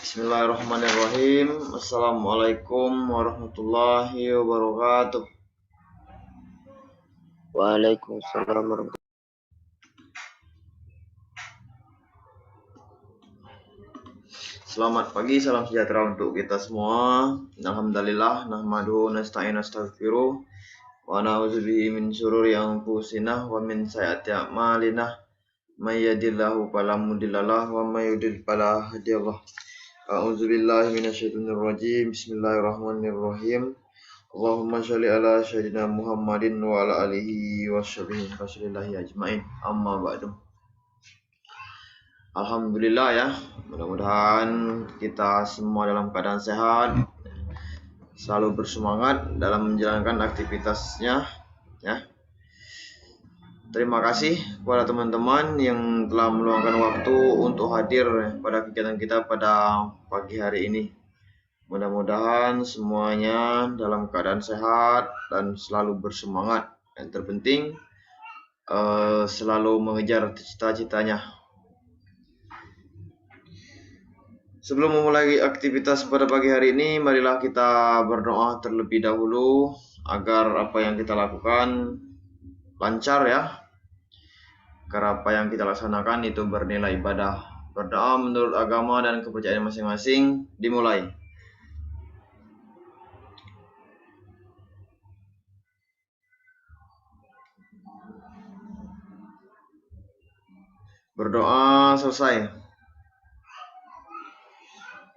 Bismillahirrahmanirrahim. Assalamualaikum warahmatullahi wabarakatuh. Waalaikumsalam warahmatullahi. Selamat pagi, salam sejahtera untuk kita semua. Alhamdulillah, nahmaduhu nasta'inu nastaghfiruh wa na'udzubihi min syururi anfusina wa min sayyiati a'malina. May yahdihillahu fala mudhillalah wa may yudhlil fala hadiyalah. A'udzubillahi minasyaitonir rajim. Bismillahirrahmanirrahim. Allahumma sholli ala sayyidina Muhammadin wa ala alihi wa sahbihi rasulillahi ajmain. Amma ba'du. Alhamdulillah ya, mudah-mudahan kita semua dalam keadaan sehat, selalu bersemangat dalam menjalankan aktivitasnya ya. Terima kasih kepada teman-teman yang telah meluangkan waktu untuk hadir pada kegiatan kita pada pagi hari ini. Mudah-mudahan semuanya dalam keadaan sehat dan selalu bersemangat. Yang terpenting selalu mengejar cita-citanya. Sebelum memulai aktivitas pada pagi hari ini, marilah kita berdoa terlebih dahulu agar apa yang kita lakukan lancar ya. Agar apa yang kita laksanakan itu bernilai ibadah. Berdoa menurut agama dan kepercayaan masing-masing. Dimulai. Berdoa selesai.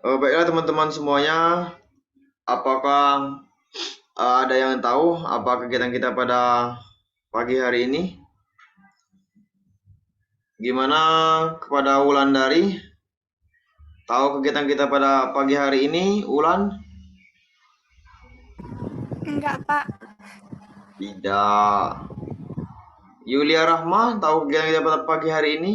Baiklah teman-teman semuanya, apakah ada yang tahu apa kegiatan kita pada pagi hari ini? Gimana kepada Wulandari? Tahu kegiatan kita pada pagi hari ini, Wulan? Enggak, Pak. Tidak. Yulia Rahma, tahu kegiatan kita pada pagi hari ini?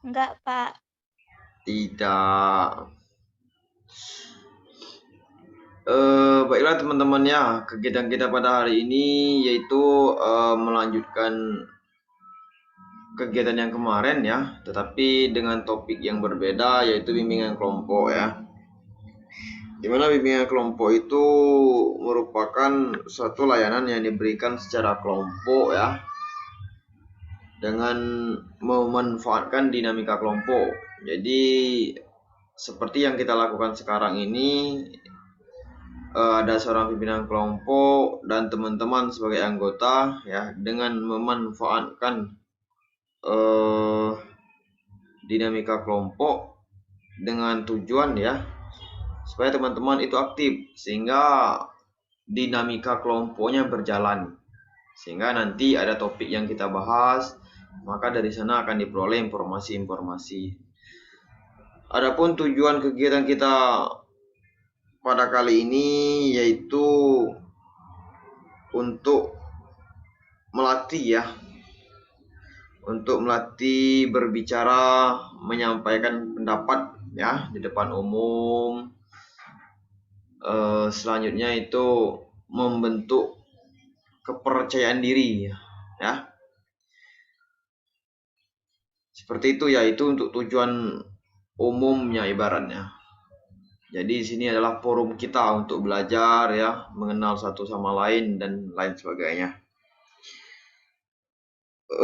Enggak, Pak. Tidak. Baiklah teman-teman ya, kegiatan kita pada hari ini yaitu melanjutkan kegiatan yang kemarin ya, tetapi dengan topik yang berbeda yaitu bimbingan kelompok ya. Dimana bimbingan kelompok itu merupakan suatu layanan yang diberikan secara kelompok ya, dengan memanfaatkan dinamika kelompok. Jadi seperti yang kita lakukan sekarang ini, ada seorang pimpinan kelompok dan teman-teman sebagai anggota ya, dengan memanfaatkan dinamika kelompok dengan tujuan ya supaya teman-teman itu aktif sehingga dinamika kelompoknya berjalan, sehingga nanti ada topik yang kita bahas, maka dari sana akan diperoleh informasi-informasi. Adapun tujuan kegiatan kita pada kali ini yaitu untuk melatih ya, untuk melatih berbicara, menyampaikan pendapat ya di depan umum. Selanjutnya itu membentuk kepercayaan diri ya. Seperti itu ya, itu untuk tujuan umumnya ibaratnya. Jadi di sini adalah forum kita untuk belajar ya, mengenal satu sama lain dan lain sebagainya.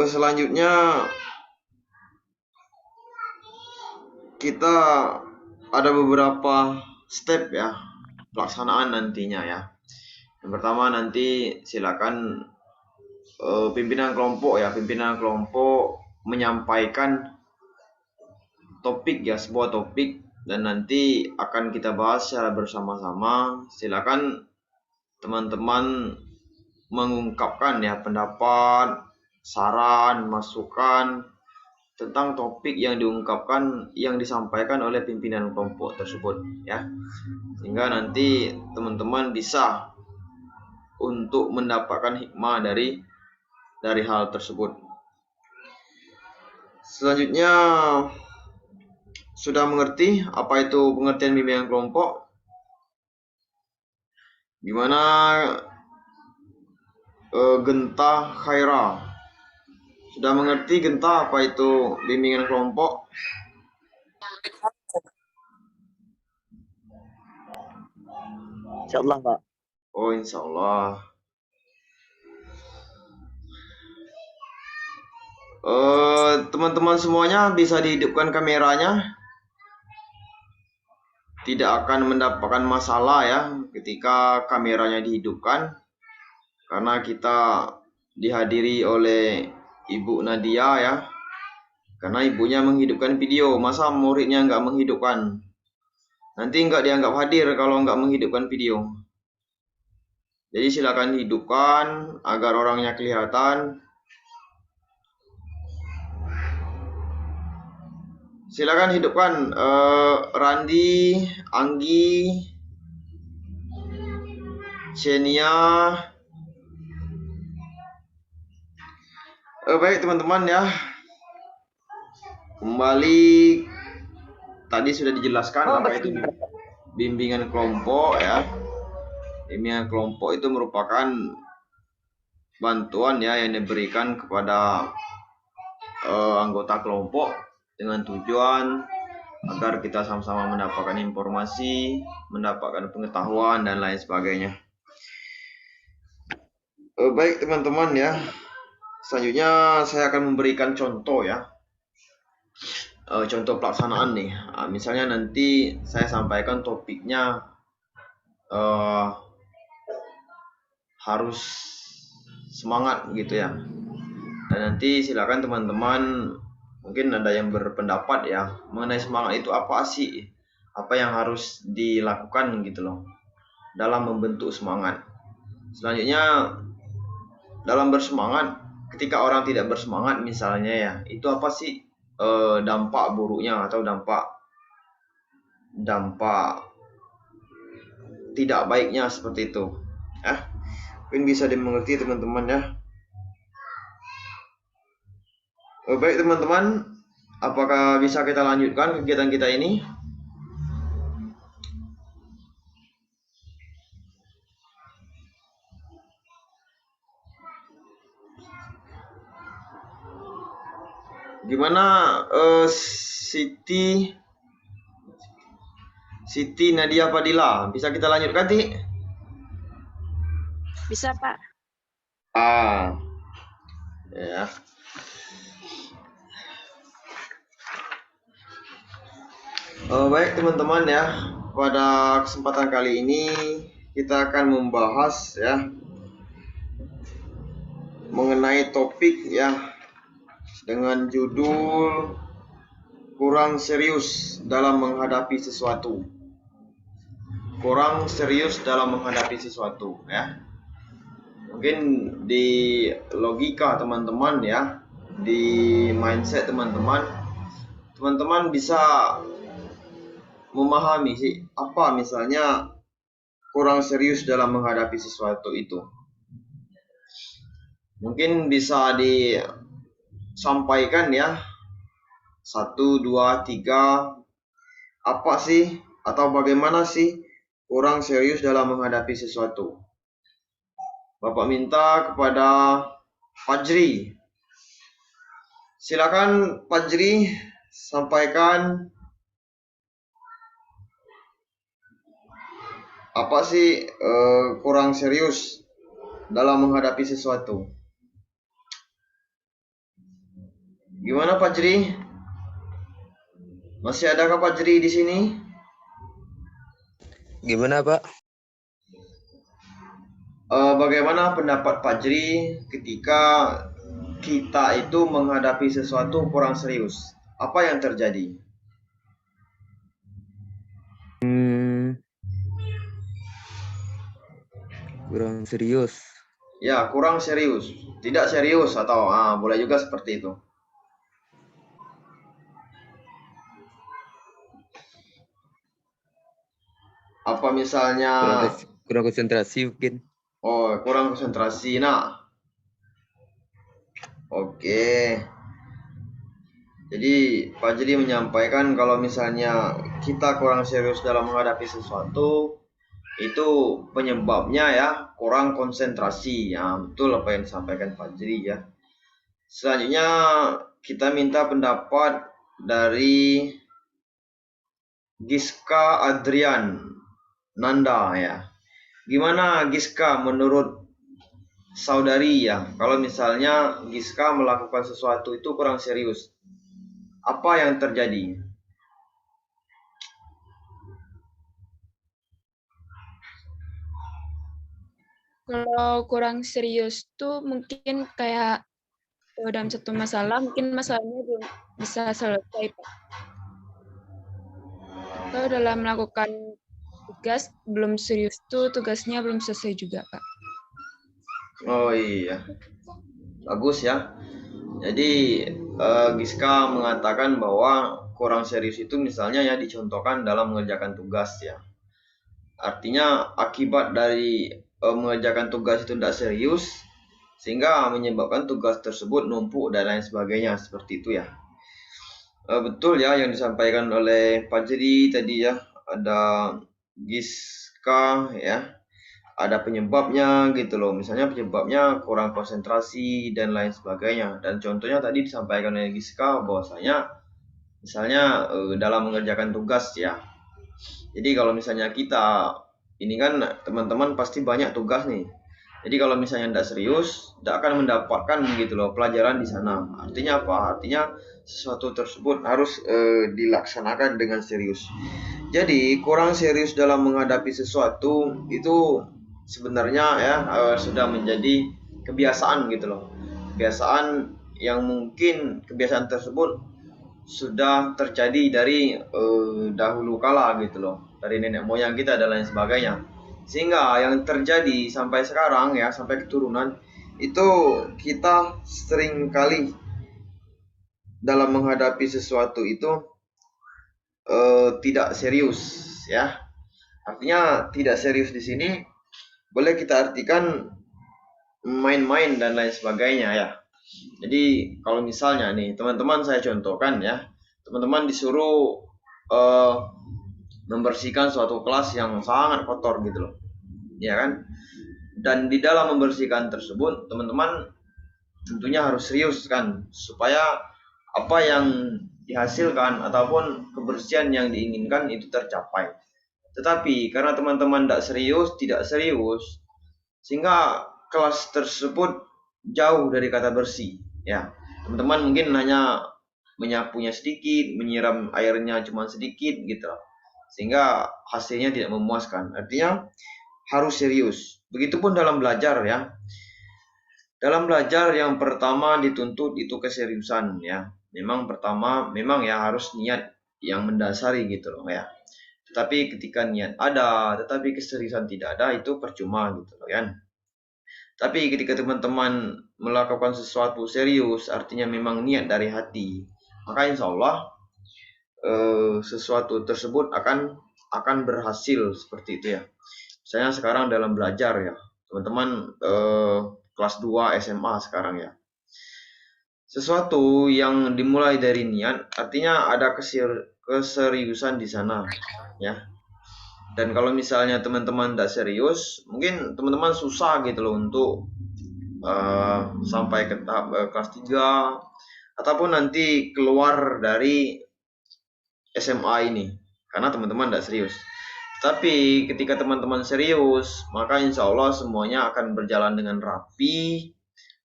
Selanjutnya kita ada beberapa step ya pelaksanaan nantinya ya. Yang pertama nanti silakan pimpinan kelompok menyampaikan topik ya, sebuah topik, dan nanti akan kita bahas secara bersama-sama. Silakan teman-teman mengungkapkan ya pendapat, saran, masukan tentang topik yang diungkapkan, yang disampaikan oleh pimpinan kelompok tersebut ya, sehingga nanti teman-teman bisa untuk mendapatkan hikmah dari hal tersebut. Selanjutnya, sudah mengerti apa itu pengertian bimbingan kelompok? Gimana Genta Khaira? Sudah mengerti Genta apa itu bimbingan kelompok? Insyaallah, Pak. Oh, insya Allah. Teman-teman semuanya bisa dihidupkan kameranya. Tidak akan mendapatkan masalah ya ketika kameranya dihidupkan, karena kita dihadiri oleh Ibu Nadia ya. Karena ibunya menghidupkan video, masa muridnya nggak menghidupkan? Nanti nggak dianggap hadir kalau nggak menghidupkan video. Jadi silakan hidupkan agar orangnya kelihatan. Silakan hidupkan Randi, Anggi, Xenia. Baik teman-teman ya. Kembali tadi sudah dijelaskan apa itu bimbingan kelompok ya. Bimbingan kelompok itu merupakan bantuan ya yang diberikan kepada anggota kelompok dengan tujuan agar kita sama-sama mendapatkan informasi, mendapatkan pengetahuan dan lain sebagainya. Baik teman-teman ya, selanjutnya saya akan memberikan contoh ya, contoh pelaksanaan nih. Misalnya nanti saya sampaikan topiknya harus semangat gitu ya, dan nanti silakan teman-teman, mungkin ada yang berpendapat ya mengenai semangat itu apa sih, apa yang harus dilakukan gitu loh dalam membentuk semangat. Selanjutnya dalam bersemangat, ketika orang tidak bersemangat misalnya ya, itu apa sih dampak buruknya atau dampak tidak baiknya seperti itu ya. Mungkin bisa dimengerti teman-teman ya. Baik teman-teman, apakah bisa kita lanjutkan kegiatan kita ini? Gimana Siti Nadia Fadila, bisa kita lanjutkan Ti? Bisa, Pak. Ya. Baik teman-teman ya, pada kesempatan kali ini kita akan membahas ya mengenai topik ya dengan judul kurang serius dalam menghadapi sesuatu. Kurang serius dalam menghadapi sesuatu ya. Mungkin di logika teman-teman ya, di mindset teman-teman bisa memahami sih apa misalnya kurang serius dalam menghadapi sesuatu itu. Mungkin bisa disampaikan ya 1, 2, 3, apa sih atau bagaimana sih kurang serius dalam menghadapi sesuatu. Bapak minta kepada Fajri. Silakan Fajri sampaikan apa sih kurang serius dalam menghadapi sesuatu. Gimana Fajri? Masih adakah Fajri di sini? Gimana, Pak? Bagaimana pendapat Fajri ketika kita itu menghadapi sesuatu kurang serius? Apa yang terjadi? Kurang serius. Ya, kurang serius. Tidak serius atau boleh juga seperti itu. Apa misalnya Kurang konsentrasi mungkin. Oh, kurang konsentrasi. Nah, oke. Jadi Fajri menyampaikan kalau misalnya kita kurang serius dalam menghadapi sesuatu, itu penyebabnya ya kurang konsentrasi. Ya, betul apa yang disampaikan Fajri ya. Selanjutnya kita minta pendapat dari Giska Adrian Nanda ya. Gimana Giska menurut saudari ya, kalau misalnya Giska melakukan sesuatu itu kurang serius, apa yang terjadi? Kalau kurang serius tuh mungkin kayak dalam satu masalah, mungkin masalahnya belum bisa selesai, Pak. Atau dalam melakukan tugas belum serius tuh tugasnya belum selesai juga, Pak. Oh iya, bagus ya. Jadi Giska mengatakan bahwa kurang serius itu misalnya ya dicontohkan dalam mengerjakan tugas ya. Artinya akibat dari mengerjakan tugas itu tidak serius sehingga menyebabkan tugas tersebut numpuk dan lain sebagainya, seperti itu ya. Betul ya yang disampaikan oleh Pak Jadi tadi ya, ada Giska ya, ada penyebabnya gitu loh. Misalnya penyebabnya kurang konsentrasi dan lain sebagainya. Dan contohnya tadi disampaikan oleh Giska bahwasanya misalnya dalam mengerjakan tugas ya. Jadi kalau misalnya kita ini kan teman-teman pasti banyak tugas nih. Jadi kalau misalnya tidak serius, tidak akan mendapatkan gitu loh pelajaran di sana. Artinya apa? Artinya sesuatu tersebut harus dilaksanakan dengan serius. Jadi kurang serius dalam menghadapi sesuatu itu sebenarnya ya sudah menjadi kebiasaan gitu loh. Kebiasaan yang mungkin kebiasaan tersebut sudah terjadi dari dahulu kala gitu loh, dari nenek moyang kita dan lain sebagainya, sehingga yang terjadi sampai sekarang ya, sampai keturunan itu kita sering kali dalam menghadapi sesuatu itu tidak serius ya. Artinya tidak serius di sini boleh kita artikan main-main dan lain sebagainya ya. Jadi kalau misalnya nih teman-teman saya contohkan ya, teman-teman disuruh membersihkan suatu kelas yang sangat kotor gitu loh, ya kan? Dan di dalam membersihkan tersebut teman-teman tentunya harus serius kan, supaya apa yang dihasilkan ataupun kebersihan yang diinginkan itu tercapai. Tetapi karena teman-teman tidak serius, sehingga kelas tersebut jauh dari kata bersih ya. Teman-teman mungkin hanya menyapunya sedikit, menyiram airnya cuma sedikit gitu, sehingga hasilnya tidak memuaskan. Artinya harus serius. Begitupun dalam belajar ya. Dalam belajar yang pertama dituntut itu keseriusan ya. Memang ya harus niat yang mendasari gitu loh ya. Tetapi ketika niat ada, tetapi keseriusan tidak ada, itu percuma gitu loh kan. Tapi ketika teman-teman melakukan sesuatu serius, artinya memang niat dari hati, maka insya Allah sesuatu tersebut akan berhasil, seperti itu ya. Misalnya sekarang dalam belajar ya, teman-teman kelas 2 SMA sekarang ya. Sesuatu yang dimulai dari niat, artinya ada keseriusan di sana ya. Dan kalau misalnya teman-teman tidak serius, mungkin teman-teman susah gitu loh untuk sampai ke tahap kelas 3 ataupun nanti keluar dari SMA ini, karena teman-teman tidak serius. Tapi ketika teman-teman serius, maka insya Allah semuanya akan berjalan dengan rapi,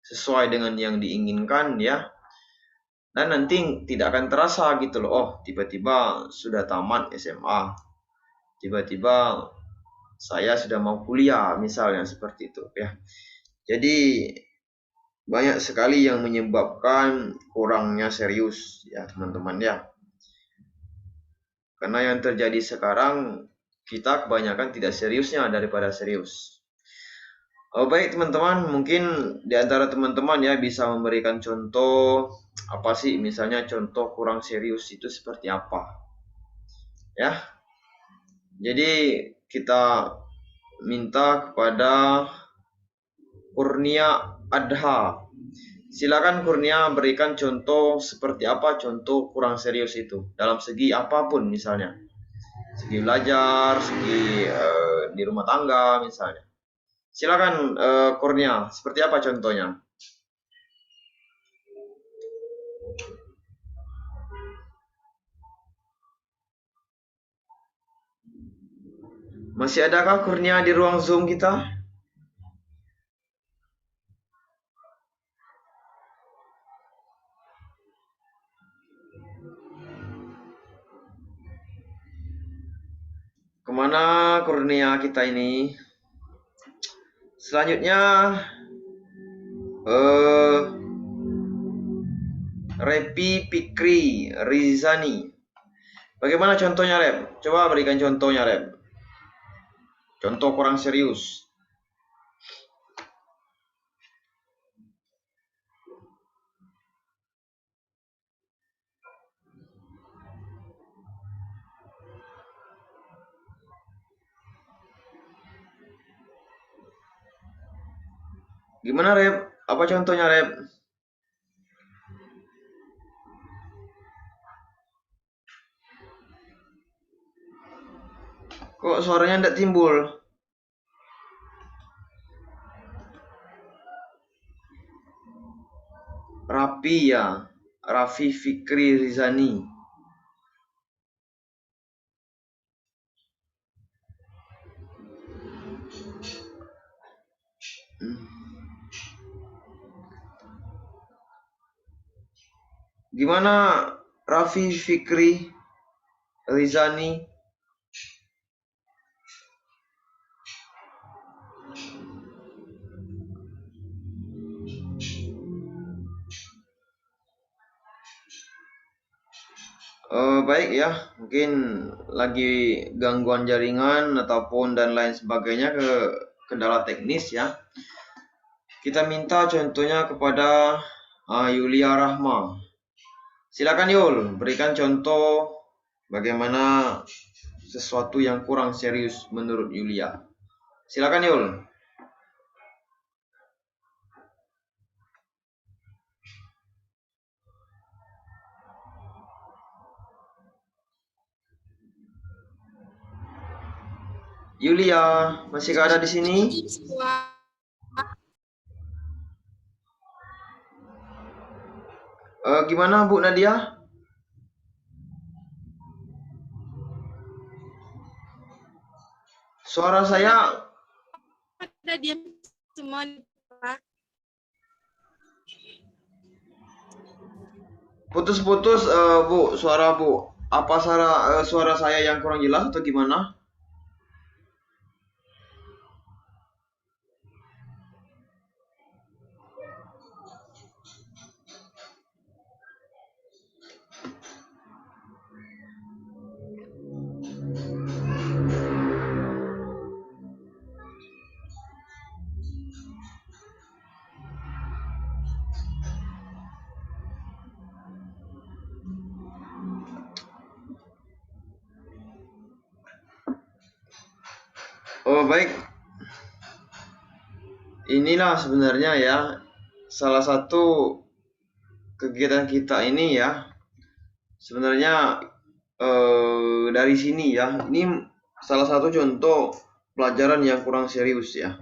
sesuai dengan yang diinginkan ya. Dan nanti tidak akan terasa gitu loh, oh tiba-tiba sudah tamat SMA, tiba-tiba saya sudah mau kuliah misalnya, seperti itu ya. Jadi banyak sekali yang menyebabkan kurangnya serius ya teman-teman ya. Karena yang terjadi sekarang kita kebanyakan tidak seriusnya daripada serius. Baik teman-teman, mungkin di antara teman-teman ya bisa memberikan contoh apa sih, misalnya contoh kurang serius itu seperti apa ya. Jadi kita minta kepada Kurnia Adha. Silakan Kurnia berikan contoh seperti apa contoh kurang serius itu dalam segi apapun, misalnya segi belajar, segi di rumah tangga misalnya. Silakan Kurnia, seperti apa contohnya? Masih adakah Kurnia di ruang Zoom kita? Kemana Kurnia kita ini? Selanjutnya Repi Pikri Rizani. Bagaimana contohnya, Rep? Coba berikan contohnya, Rep. Contoh kurang serius. Gimana, Rep? Apa contohnya, Rep? Kok suaranya tidak timbul? Rapi ya, Raffi Fikri Rizani. Gimana Raffi Fikri Rizani? Baik ya, mungkin lagi gangguan jaringan ataupun dan lain sebagainya ke kendala teknis ya. Kita minta contohnya kepada Yulia Rahma. Silakan Yul, berikan contoh bagaimana sesuatu yang kurang serius menurut Yulia. Silakan Yul. Yulia, masihkah ada di sini? Gimana Bu Nadia? Suara saya Ada diam semua, Pak. putus-putus, Bu, suara Bu. Apa suara saya yang kurang jelas atau gimana? Oh, baik. Inilah sebenarnya ya salah satu kegiatan kita ini ya. Sebenarnya dari sini ya. Ini salah satu contoh pelajaran yang kurang serius ya.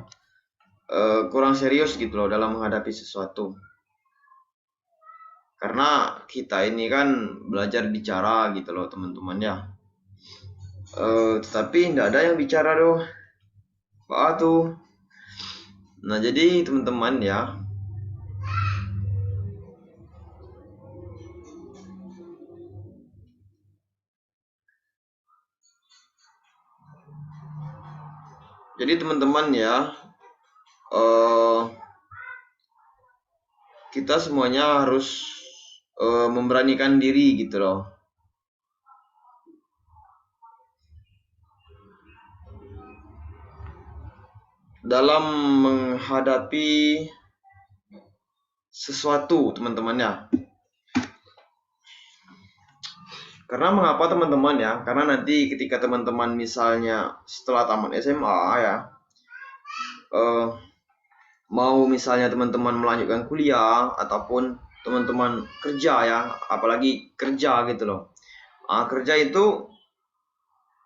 Kurang serius gitu loh dalam menghadapi sesuatu. Karena kita ini kan belajar bicara gitu loh teman-teman ya. Tetapi tidak ada yang bicara doh. Pak tuh. Nah, jadi teman-teman ya. Jadi teman-teman ya, kita semuanya harus memberanikan diri gitu loh. Dalam menghadapi sesuatu teman-teman ya. Karena mengapa teman-teman ya? Karena nanti ketika teman-teman misalnya setelah tamat SMA ya, mau misalnya teman-teman melanjutkan kuliah ataupun teman-teman kerja ya, apalagi kerja gitu loh. Kerja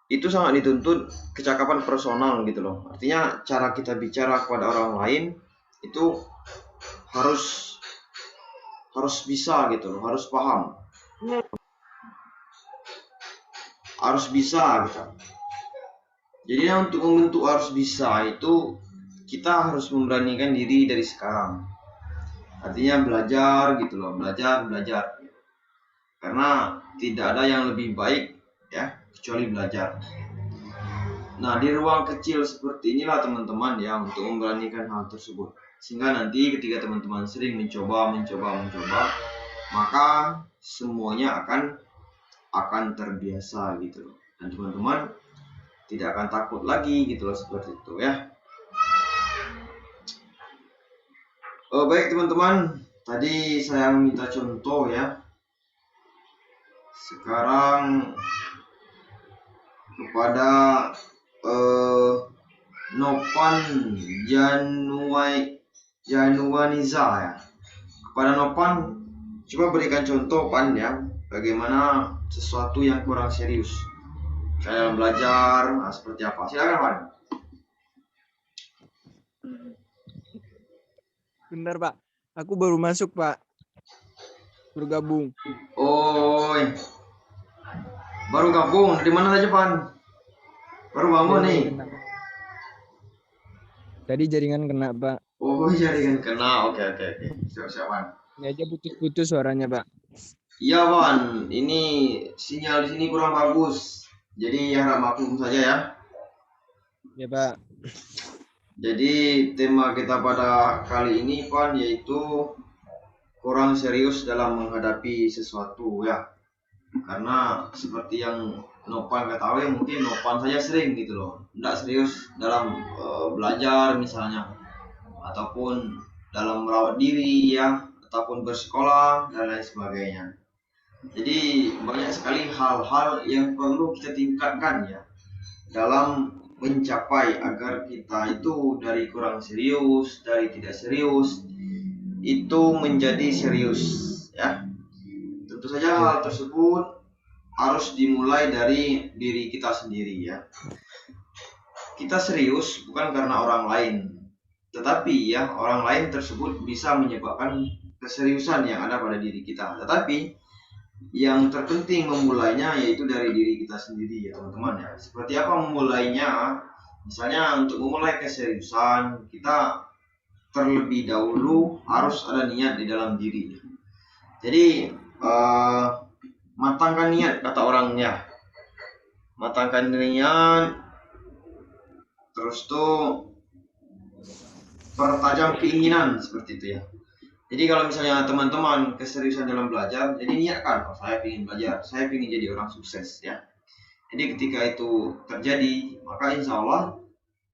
itu sangat dituntut kecakapan personal gitu loh. Artinya cara kita bicara kepada orang lain itu harus bisa gitu loh, harus paham. Harus bisa gitu. Jadi untuk membentuk harus bisa itu kita harus memberanikan diri dari sekarang. Artinya belajar gitu loh, belajar. Karena tidak ada yang lebih baik ya kecuali belajar. Nah, di ruang kecil seperti inilah teman-teman ya untuk memberanikan hal tersebut. Sehingga nanti ketika teman-teman sering mencoba, maka semuanya akan terbiasa gitu loh. Dan teman-teman tidak akan takut lagi gitu loh, seperti itu ya. Baik teman-teman, tadi saya meminta contoh ya. Sekarang kepada Nopan Januaniza ya. Kepada Nopan, coba berikan contoh Pan ya, bagaimana sesuatu yang kurang serius. Saya dalam belajar, seperti apa? Silakan Pan. Bentar Pak, aku baru masuk Pak, bergabung. Oh, baru gabung. Di mana saja Pan? Baru bangun nih. Tadi jaringan kena Pak. Oh, jaringan kena. Oke. Siap Pan. Ini aja putus-putus suaranya Pak. Iya Pan, ini sinyal di sini kurang bagus. Jadi harap maklum saja ya. Ya Pak. Jadi tema kita pada kali ini Pan yaitu kurang serius dalam menghadapi sesuatu ya. Karena seperti yang Nopan ketahui, mungkin Nopan saja sering gitu loh, tidak serius dalam belajar misalnya, ataupun dalam merawat diri ya, ataupun bersekolah dan lain sebagainya. Jadi banyak sekali hal-hal yang perlu kita tingkatkan ya dalam mencapai agar kita itu dari kurang serius, dari tidak serius itu menjadi serius ya. Tentu saja hal tersebut harus dimulai dari diri kita sendiri ya. Kita serius bukan karena orang lain, tetapi ya orang lain tersebut bisa menyebabkan keseriusan yang ada pada diri kita. Tetapi yang terpenting memulainya yaitu dari diri kita sendiri ya teman-teman ya. Seperti apa memulainya? Misalnya untuk memulai keseriusan kita terlebih dahulu harus ada niat di dalam diri. Jadi matangkan niat kata orangnya. Matangkan niat, terus tuh pertajam keinginan seperti itu ya. Jadi kalau misalnya teman-teman keseriusan dalam belajar, jadi niatkan, saya ingin belajar, saya ingin jadi orang sukses ya. Jadi ketika itu terjadi, maka insya Allah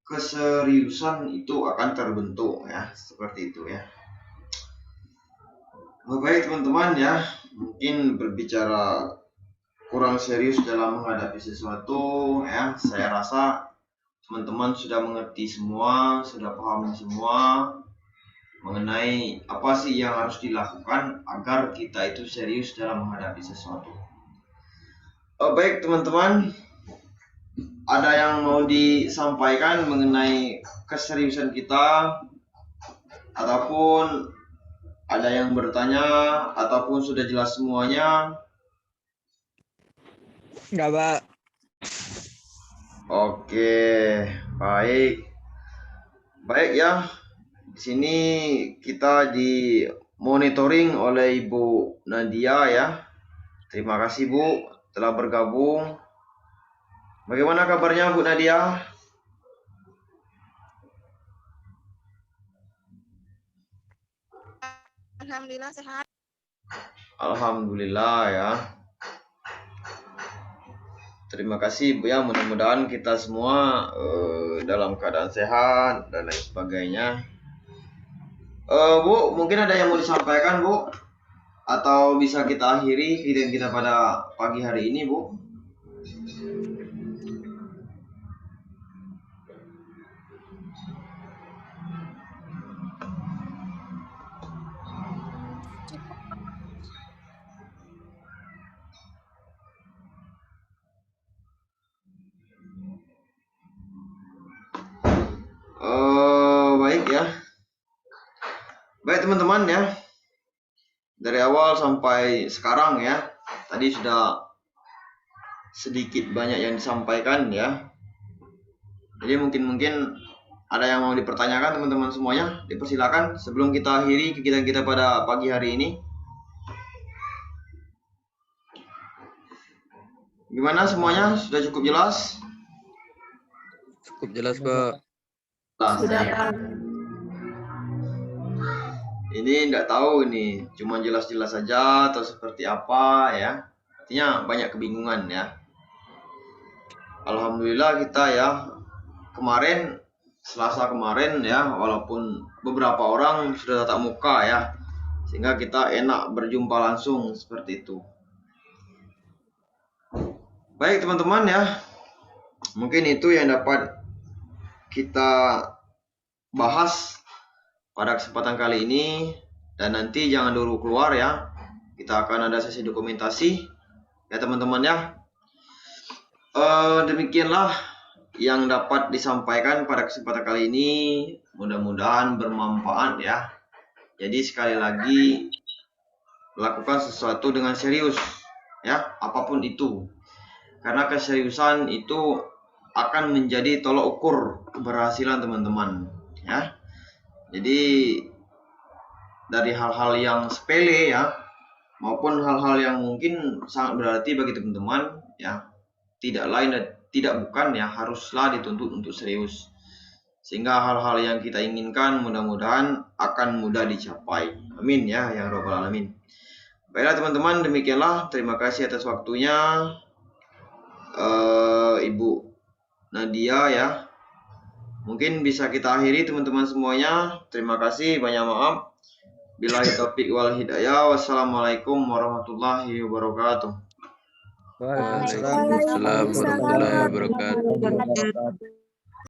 keseriusan itu akan terbentuk ya, seperti itu ya. Baik teman-teman ya, mungkin berbicara kurang serius dalam menghadapi sesuatu ya, saya rasa teman-teman sudah mengerti semua, sudah paham semua mengenai apa sih yang harus dilakukan agar kita itu serius dalam menghadapi sesuatu. Baik teman-teman, ada yang mau disampaikan mengenai keseriusan kita, ataupun ada yang bertanya, ataupun sudah jelas semuanya? Enggak Pak. Oke, baik ya. Di sini kita di monitoring oleh Ibu Nadia ya. Terima kasih Bu telah bergabung. Bagaimana kabarnya Bu Nadia? Alhamdulillah sehat. Alhamdulillah ya. Terima kasih Bu ya, mudah-mudahan kita semua dalam keadaan sehat dan lain sebagainya. Bu, mungkin ada yang mau disampaikan Bu? Atau bisa kita akhiri video kita pada pagi hari ini Bu? Baik ya. Baik teman-teman ya. Dari awal sampai sekarang ya, tadi sudah sedikit banyak yang disampaikan ya. Jadi mungkin ada yang mau dipertanyakan teman-teman semuanya, dipersilakan sebelum kita akhiri kegiatan kita pada pagi hari ini. Gimana semuanya? Sudah cukup jelas? Cukup jelas, Pak. Sudah, Pak. Ini enggak tahu ini, cuma jelas-jelas saja atau seperti apa ya. Artinya banyak kebingungan ya. Alhamdulillah kita ya kemarin Selasa kemarin ya, walaupun beberapa orang sudah tatap muka ya, sehingga kita enak berjumpa langsung seperti itu. Baik teman-teman ya, mungkin itu yang dapat kita bahas pada kesempatan kali ini, dan nanti jangan dulu keluar ya, kita akan ada sesi dokumentasi ya teman-teman ya. Demikianlah yang dapat disampaikan pada kesempatan kali ini, mudah-mudahan bermanfaat ya. Jadi sekali lagi, lakukan sesuatu dengan serius ya, apapun itu, karena keseriusan itu akan menjadi tolok ukur keberhasilan teman-teman ya. Jadi dari hal-hal yang sepele ya, maupun hal-hal yang mungkin sangat berarti bagi teman-teman ya, tidak lain dan tidak bukan ya, haruslah dituntut untuk serius, sehingga hal-hal yang kita inginkan mudah-mudahan akan mudah dicapai. Amin ya ya rabbal alamin. Baiklah teman-teman, demikianlah, terima kasih atas waktunya Ibu Nadia ya. Mungkin bisa kita akhiri teman-teman semuanya. Terima kasih, banyak maaf. Billahi taufiq wal hidayah. Wassalamualaikum warahmatullahi wabarakatuh. Waalaikumsalam warahmatullahi wabarakatuh.